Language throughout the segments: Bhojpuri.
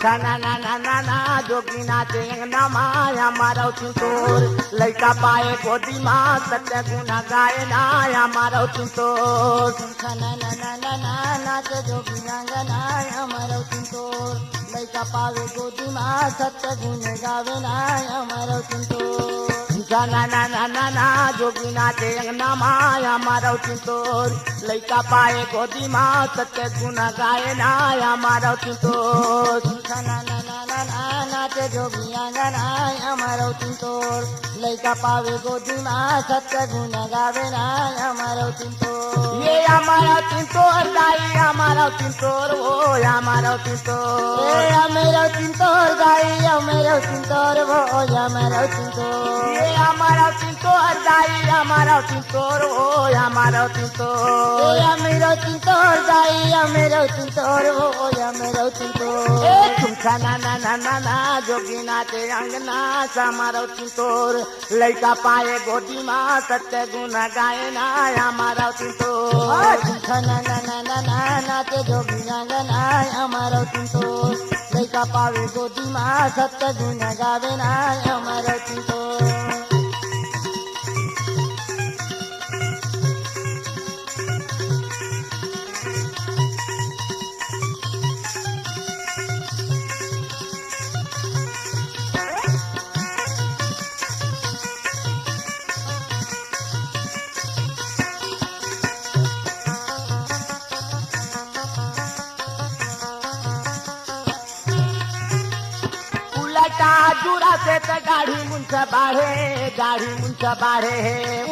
ना ना ना ना ना जोगी नाचे अंगना माया मारो चिंतोर लड़का पाए गोदी माँ सत्य गुना गाए नाया मारो चिंतोर ना ना ना ना ना नाचे जोगी अंगना मारो चिंतोर लड़का पावे गोदी माँ सत्य गुण गावे नाया मारो चिंतोर ना ना ना ना ना जोगी नाचे अंगना माया मारो चिंतोर लड़का पाए गोदी माँ सत्य गुना गाए नाया मारो चिंतोर ना ना ना ना ना नाचे जोगी अंगना मारो चिंतोर लड़का पावे गोदी माँ सत्य गुण गावे नाया मारो चिंतोर ये हमारा चिंतोर गाई हमारा चिंतोर वो हमारा चिंतोर मेरो चिंतोर गाई मेरो चिंतोर वो मेरो चिंतोर ये हमारा चिंतोर गाई हमारा चिंतोर वो हमारा चिंतोर मेरो चिंतोर गाई मेरो चिंतोर वो मेरो चिंतोर तुमका ना ना ना ना ना जोगी नाचे अंगना हमारा चिंतोर लड़का पाए गोदी माँ सत्य गुना गाए ना हमारा चिंतोर ना ना ना ना ना नाचे जोगी अंगना हमारा चिंतोर लड़का पावे गोदी माँ सत्य गुण गावे ना हमारा चिंतोर जुड़ा से तो गाड़ी मुंसा बाढ़े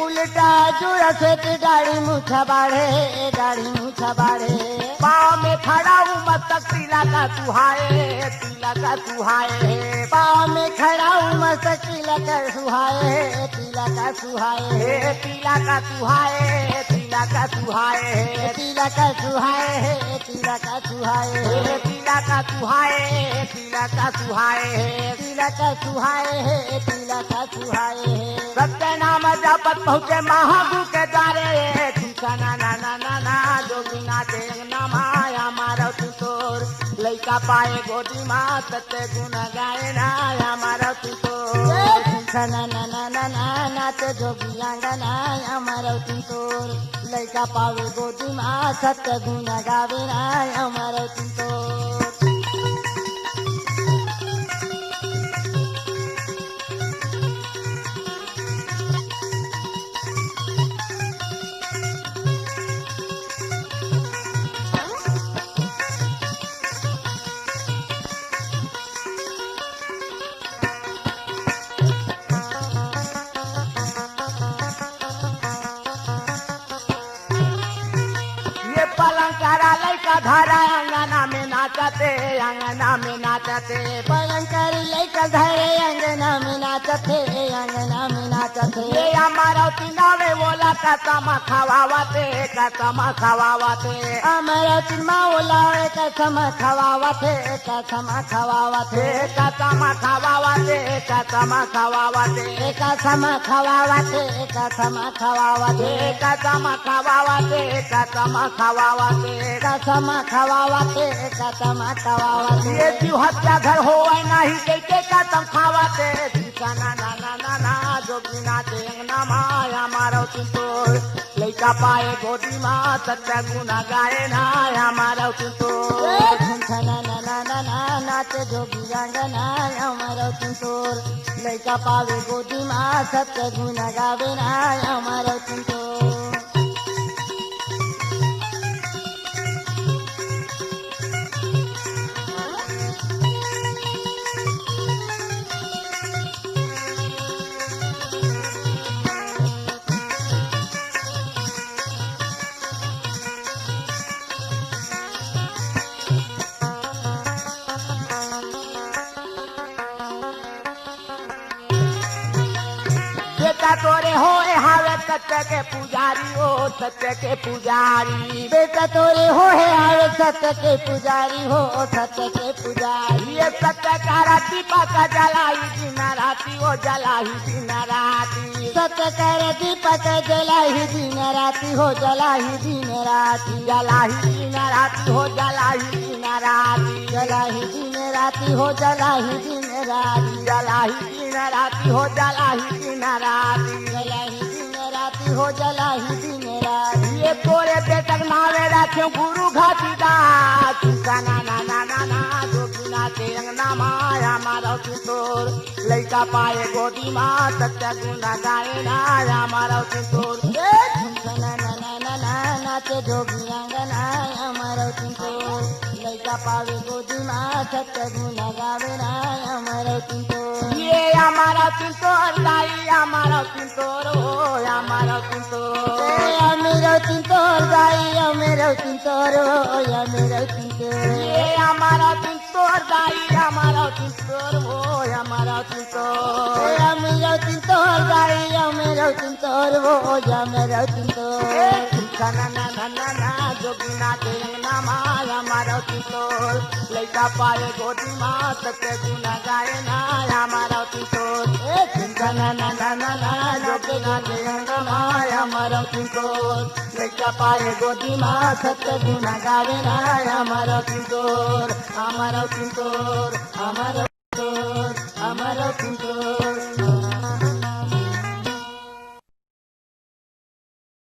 उल्टा जुड़ा से तो गाड़ी मुछा बाढ़े पाँव में खड़ा हूँ मस्तक तिला का सुहाए पाँव में खड़ा हूँ मस्तक तिला का सुहाए तिला का सुहाए तिला का सुहाए तिला का सुहाए तिला का सुहाए तिला का सुहाए तिला का सुहाए तिला का सुहाए तिला का सुहाए तिला का सुहाए सत्य नाम जपत पहुँचे महागु के द्वारे ना ना ना ना ना जोगी नाचे अंगना माया मारो चिंतोर लड़का पाए गोदी माँ सत्य गुण गाए नाया मारो चिंतोर ना ना ना ना ना नाचे जोगी अंगना मारो चिंतोर लड़का पावे गोदी माँ सत्य गुण गावे ना मारो चिंतोर धारा अंगना में नाचते पलंकर लेकर धरे अंगना में नाचते ये हमारा तिनावे बोला कसम खवावते हमारा चिन्मा बोला कसम खवावते कसम खवावते कसम खवावते कसम खवावते कसम खवावते कसम खवावते कसम खवावते कसम खवावते कसम खवावते कसम खवावते ये जीव हत्या घर हो नहीं देखे कसम खावते ना ना ना ना ना जोगी नाचे अंगना माया मारो चिंतोर लड़का पाए गोदी माँ सत्य गुना गाए नाया मारो चिंतोर ना ना ना ना ना नाचे जोगी अंगना मारो चिंतोर लड़का पावे गोदी माँ सत्य गुण गावे ना मारो चिंतोर बेटा तोरे होए हावे सत्य के पुजारी ओ सत्य के पुजारी बेटा तोरे हो है आवे सत्य के पुजारी हो सत्य के पुजारी ये सत्य का राती पका जलाई दिन राती ओ जलाई दिन राती सत्य कर दीपक जलाई दिन राती हो जलाई दिन राती जलाई दिन राती हो जलाई दिन राती जलाई दिन राती हो जलाई दिन राती जलाई दिन राती हो जलाई दिन राती जलाई दिन राती हो जलाई दिन राती ये तोरे बेटक नावे रखे गुरु घाटीदास ना ना ना ना ना जोगिना के अंगना माया मारो तोर लइका पाए गोदी माँ सत्य गुना गाए ना मारो तोर ना ना ना ना ना नाचे जोगी अंगना हमारा तुमको लइका पावे गोदी माँ सत्य गुना गावे ना हमारा तुमको ये हमारा तोर दाई हमारा तोर हो हमारा तोर मेरा तुमतोर गाई मेरा तुमतोर हो मेरा तुमतोर ये हमारा तोर दाई हमारा तोर हो हमारा तोर मेरा तुमतोर गाई मेरा तुमतोर हो या मेरा तुमतोर ना ना ना ना ना जोगिना के ना माया मारो तोर लइका पाए गोदी माँ सत्य गुना गाए ना हमारा तोर ना ना ना ना ना जोगिना के ना माया मारो तोर लइका पाए गोदी माँ सत्य गुना गाए ना हमारा तोर हमारा तोर हमारा तोर हमारा तोर